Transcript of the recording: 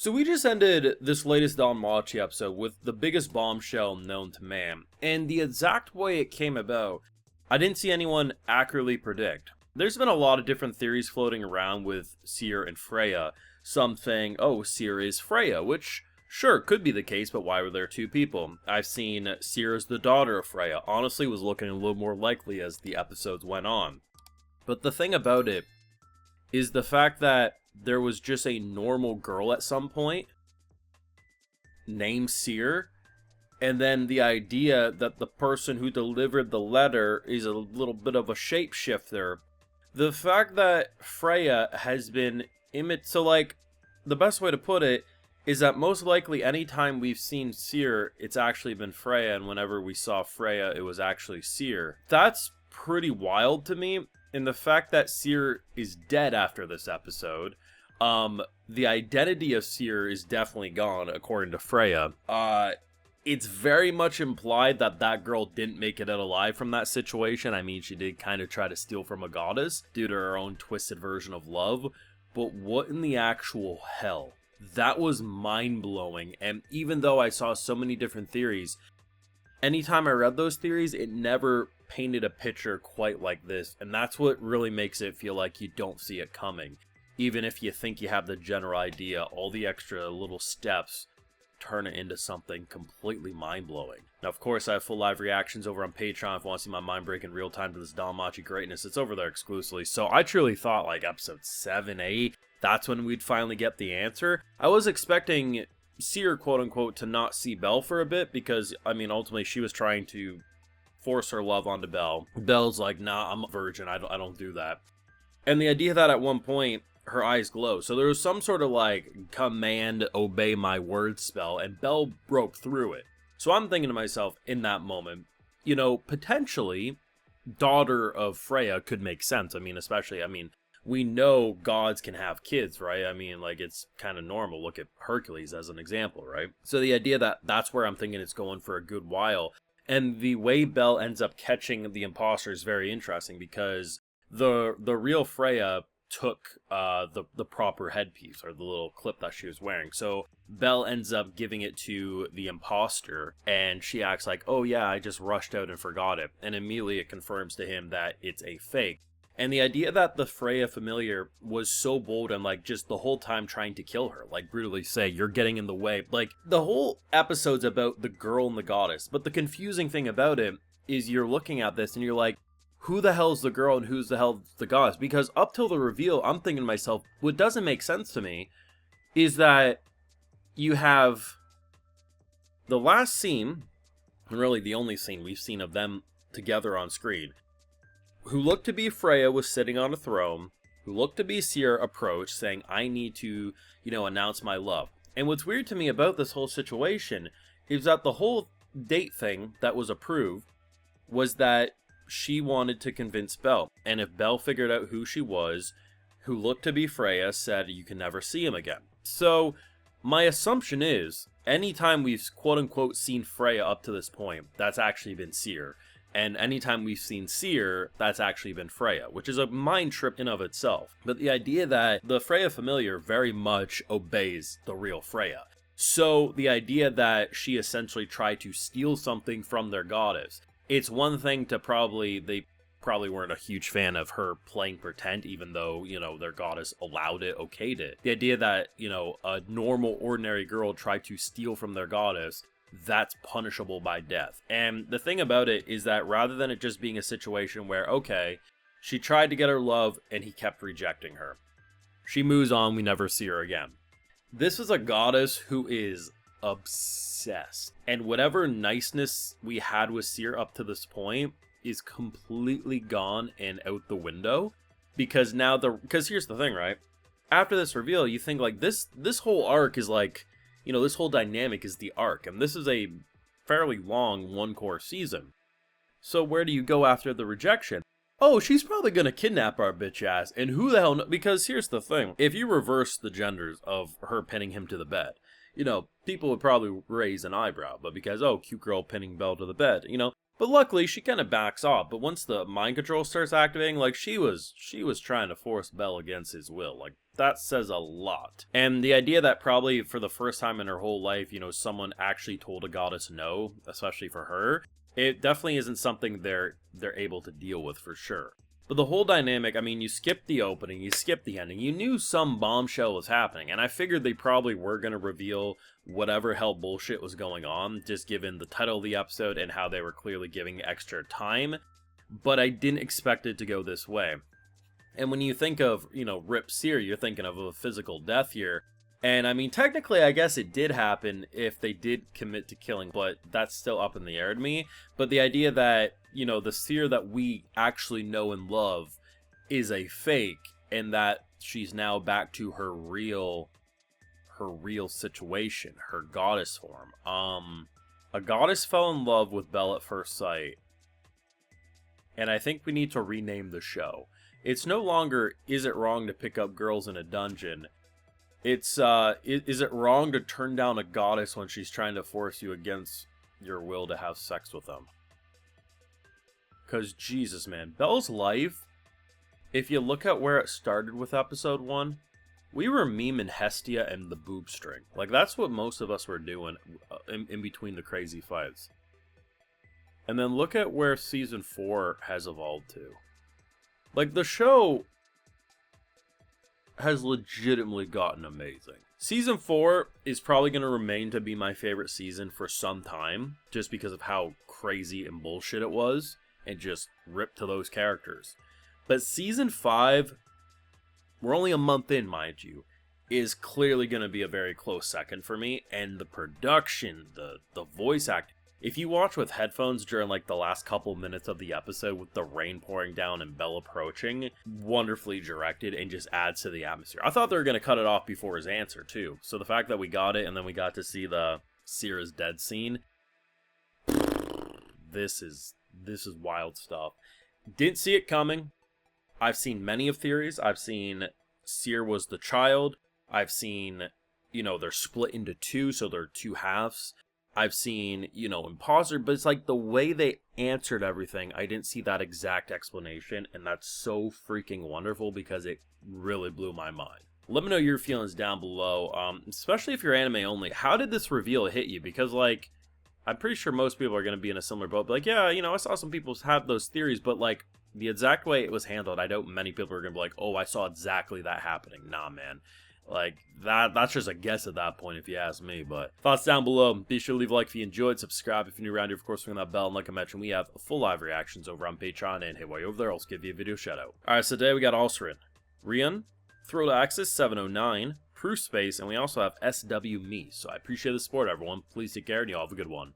So we just ended this latest DanMachi episode with the biggest bombshell known to man, and the exact way it came about, I didn't see anyone accurately predict. There's been a lot of different theories floating around with Seer and Freya, some saying, oh, Seer is Freya, which sure, could be the case, but why were there two people? I've seen Seer as the daughter of Freya, honestly was looking a little more likely as the episodes went on. But the thing about it is the fact that there was just a normal girl at some point named Seer, and then the idea that the person who delivered the letter is a little bit of a shapeshifter. The fact that Freya has been so like, the best way to put it is that most likely anytime we've seen Seer, it's actually been Freya, and whenever we saw Freya, it was actually Seer. That's pretty wild to me. And the fact that Seer is dead after this episode, the identity of Seer is definitely gone, according to Freya. It's very much implied that that girl didn't make it out alive from that situation. I mean, she did kind of try to steal from a goddess due to her own twisted version of love. But what in the actual hell? That was mind-blowing. And even though I saw so many different theories, anytime I read those theories, it never painted a picture quite like this, and that's what really makes it feel like you don't see it coming. Even if you think you have the general idea, all the extra little steps turn it into something completely mind-blowing. Now, of course, I have full live reactions over on Patreon if you want to see my mind break in real time to this DanMachi greatness. It's over there exclusively, so I truly thought, like, episode 7, 8, that's when we'd finally get the answer. I was expecting Seer, quote-unquote, to not see Belle for a bit, because, I mean, ultimately she was trying to force her love onto Belle. Belle's like, nah, I'm a virgin, I don't do that. And the idea that at one point, her eyes glow. So there was some sort of, like, command, obey my word spell, and Belle broke through it. So I'm thinking to myself, in that moment, you know, potentially, daughter of Freya could make sense. I mean, especially, we know gods can have kids, right? I mean, like, it's kind of normal. Look at Hercules as an example, right? So the idea that that's where I'm thinking it's going for a good while. And the way Belle ends up catching the imposter is very interesting, because the real Freya took the proper headpiece, or the little clip that she was wearing. So Belle ends up giving it to the imposter, and she acts like, oh yeah, I just rushed out and forgot it. And immediately it confirms to him that it's a fake. And the idea that the Freya familiar was so bold and, like, just the whole time trying to kill her, like, brutally say, you're getting in the way. Like, the whole episode's about the girl and the goddess, but the confusing thing about it is you're looking at this and you're like, who the hell's the girl and who's the hell's the goddess? Because up till the reveal, I'm thinking to myself, what doesn't make sense to me is that you have the last scene, and really the only scene we've seen of them together on screen, who looked to be Freya was sitting on a throne, who looked to be Seer approached, saying, I need to, announce my love. And what's weird to me about this whole situation is that the whole date thing that was approved was that she wanted to convince Belle. And if Belle figured out who she was, who looked to be Freya, said, you can never see him again. So, my assumption is, anytime we've quote-unquote seen Freya up to this point, that's actually been Seer. And anytime we've seen Seer, that's actually been Freya, which is a mind trip in of itself. But the idea that the Freya familiar very much obeys the real Freya. So the idea that she essentially tried to steal something from their goddess, it's one thing to they probably weren't a huge fan of her playing pretend, even though, their goddess allowed it, okayed it. The idea that, a normal, ordinary girl tried to steal from their goddess, that's punishable by death. And the thing about it is that rather than it just being a situation where, okay, she tried to get her love and he kept rejecting her, she moves on, we never see her again. This is a goddess who is obsessed. And whatever niceness we had with Seer up to this point is completely gone and out the window. Because here's the thing, right? After this reveal, you think, like, this whole arc is like, this whole dynamic is the arc, and this is a fairly long one-core season. So where do you go after the rejection? Oh, she's probably gonna kidnap our bitch ass, and who the hell because here's the thing, if you reverse the genders of her pinning him to the bed, people would probably raise an eyebrow, but because, oh, cute girl pinning Belle to the bed, but luckily she kind of backs off, but once the mind control starts activating, like, she was trying to force Belle against his will, like, that says a lot. And the idea that probably for the first time in her whole life, someone actually told a goddess no, especially for her, it definitely isn't something they're able to deal with for sure. But the whole dynamic, I mean, you skipped the opening, you skipped the ending, you knew some bombshell was happening, and I figured they probably were going to reveal whatever hell bullshit was going on, just given the title of the episode and how they were clearly giving extra time, but I didn't expect it to go this way. And when you think of, Rip Seer, you're thinking of a physical death here. And I mean, technically, I guess it did happen if they did commit to killing, but that's still up in the air to me. But the idea that, the Seer that we actually know and love is a fake, and that she's now back to her real situation, her goddess form. A goddess fell in love with Belle at first sight, and I think we need to rename the show. It's no longer, is it wrong to pick up girls in a dungeon? It's, is it wrong to turn down a goddess when she's trying to force you against your will to have sex with them? Because, Jesus, man, Belle's life, if you look at where it started with episode 1, we were memeing Hestia and the boob string. Like, that's what most of us were doing in between the crazy fights. And then look at where season 4 has evolved to. Like, the show has legitimately gotten amazing. Season 4 is probably going to remain to be my favorite season for some time, just because of how crazy and bullshit it was, and just ripped to those characters. But Season 5, we're only a month in, mind you, is clearly going to be a very close second for me, and the production, the voice acting. If you watch with headphones during like the last couple minutes of the episode with the rain pouring down and Belle approaching, wonderfully directed and just adds to the atmosphere. I thought they were going to cut it off before his answer too. So the fact that we got it and then we got to see the Seer is dead scene, this is wild stuff. Didn't see it coming. I've seen many of theories. I've seen Seer was the child. I've seen, they're split into two, so they're two halves. I've seen, imposter, but it's like the way they answered everything, I didn't see that exact explanation, and that's so freaking wonderful because it really blew my mind. Let me know your feelings down below, especially if you're anime only. How did this reveal hit you? Because, like, I'm pretty sure most people are going to be in a similar boat. Like, yeah, I saw some people have those theories, but, like, the exact way it was handled, I doubt many people are going to be like, oh, I saw exactly that happening. Nah, man. Like, that's just a guess at that point if you ask me, but thoughts down below. Be sure to leave a like if you enjoyed, subscribe if you're new around here, of course, ring that bell, and like I mentioned, we have full live reactions over on Patreon, and hey, while you're over there, I'll give you a video shout out. Alright, so today we got Alcerin, Rian, Throw to Axis 709, Proof Space, and we also have SW Me, so I appreciate the support, everyone. Please take care, and you all have a good one.